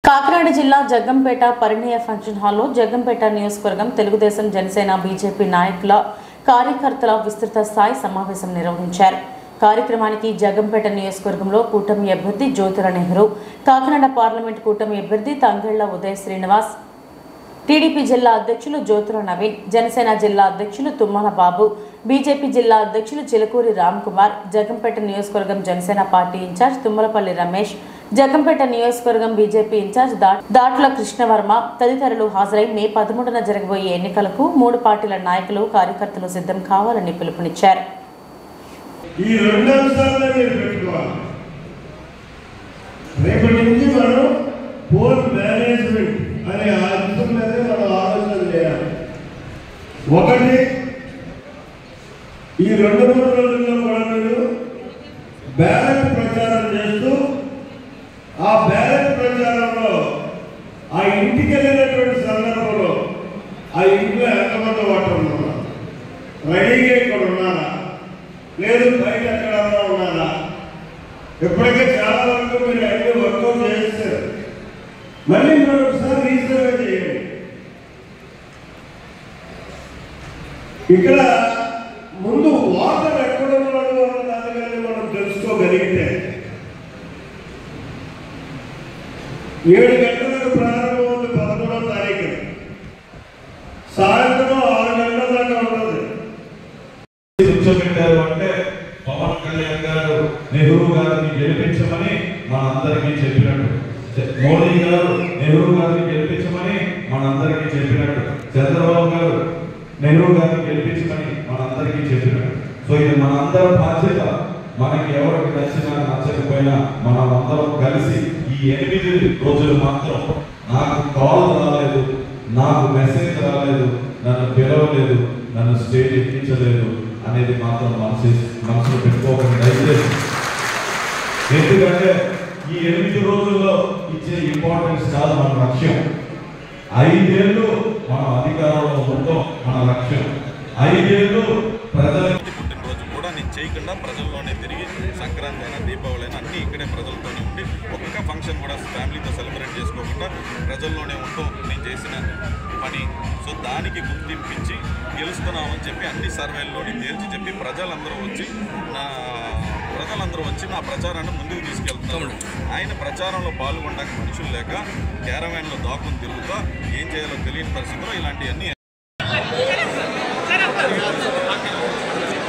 కాకినాడ జిల్లా జగ్గంపేట పరిణయ ఫంక్షన్ హాల్లో జగ్గంపేట నియోజకవర్గం తెలుగుదేశం జనసేన బీజేపీ నాయకుల కార్యకర్తల విస్తృత స్థాయి సమావేశం నిర్వహించారు. కార్యక్రమానికి జగ్గంపేట నియోజకవర్గంలో కూటమి అభ్యర్థి జ్యోతుల నెహ్రూ, కాకినాడ పార్లమెంట్ కూటమి అభ్యర్థి తంగెళ్ల ఉదయ్ శ్రీనివాస్, టీడీపీ జిల్లా అధ్యక్షులు జ్యోతుల నవీన్, జనసేన జిల్లా అధ్యక్షులు తుమ్మల బాబు, బీజేపీ జిల్లా అధ్యక్షులు చిలకూరి రామ్ కుమార్, జగ్గంపేట నియోజకవర్గం జనసేన పార్టీ ఇన్ఛార్జ్ తుమ్మలపల్లి రమేష్, జగ్గంపేట నియోజకవర్గం బీజేపీ ఇన్ఛార్జ్ దాట్ల కృష్ణవర్మ తదితరులు హాజరై మే 13న జరగబోయే ఎన్నికలకు 3 పార్టీల నాయకులు కార్యకర్తలు సిద్ధం కావాలని పిలుపునిచ్చారు. ఈ రెండు అంశాలనే మీరు పెట్టుకోవాలి. రేపటి నుంచి మనం పోల్ మేనేజ్మెంట్ అనే అంశం మీద మనం ఆలోచన చేయాలి. ఒకటి, ఈ 2-3 రోజుల్లో కూడా మీరు బ్యాలెట్ ప్రచారం చేస్తూ ఆ బ్యాలెట్ ప్రచారంలో ఆ ఇంటికి వెళ్ళినటువంటి సందర్భంలో ఆ ఇంట్లో ఎంతమంది ఓటర్ ఉన్నారా, రెడీగా ఇక్కడ ఉన్నారా, లేదు బయట ఎక్కడన్నా ఉన్నారా, ఇప్పటికే చాలా వరకు మీరు అన్ని వర్కౌట్ చేస్తారు. మళ్ళీ మీరు ఒకసారి రీసర్వే చేయండి. ఇక్కడ ముందు వాటర్ ఎక్కడ ఉన్నాడు అన్న దాని మీద మనం తెలుసుకోగలిగితే 7 గంటలకు ప్రారంభమవుతుంది 11వ తారీఖు, సాయంత్రం 6 గంటల దాకా ఉంటుంది. కూర్చోబెట్టారు అంటే పవన్ కళ్యాణ్ గారు నెహ్రూ గారిని గెలిపించమని మనందరికీ చెప్పినట్టు, మోడీ గారు నెహ్రూ గారిని గెలిపించమని మనందరికీ చెప్పినట్టు, చంద్రబాబు గారు నెహ్రూ గారిని గెలిపించమని మనందరికీ చెప్పినట్టు. సో ఇది మనందరం బాధ్యత. మనకి ఎవరికి నచ్చినా నచ్చకపోయినా మనం అందరం కలిసి ఈ 8 రోజులు మాత్రం నాకు కాల్ రాలేదు, నాకు మెసేజ్ రాలేదు, నన్ను పిలవలేదు, నన్ను స్టేజ్ ఎక్కించలేదు అనేది మాత్రం మనసులో పెట్టుకోకండి దయచేసి. ఎందుకంటే ఈ 8 రోజుల్లో ఇచ్చే ఇంపార్టెన్స్ కాదు మన లక్ష్యం. 5 ఏళ్ళు మనం అధికారంలో ఉండటం మన లక్ష్యం. 5 ఏళ్ళు ప్రజల పుట్టినరోజు కూడా నేను చేయకుండా ప్రజల్లోనే తిరిగి సంక్రాంతి అయినా దీపావళి అయినా అన్నీ ఇక్కడే ప్రజలతోనే ఉండి ఒక్క ఫంక్షన్ కూడా ఫ్యామిలీతో సెలబ్రేట్ చేసుకోకుండా ప్రజల్లోనే ఉంటూ నేను చేసిన పని. సో దానికి గుర్తింపించి గెలుస్తున్నామని చెప్పి అన్ని సర్వేల్లోని తేల్చి చెప్పి ప్రజలందరూ వచ్చి నా ప్రచారాన్ని ముందుకు తీసుకెళ్తున్నారు. ఆయన ప్రచారంలో పాల్గొనడానికి మనుషులు లేక క్యారవాన్లో దాక్కుని తిరుగుతా ఏం చేయాలో తెలియని పరిస్థితిలో ఇలాంటివన్నీ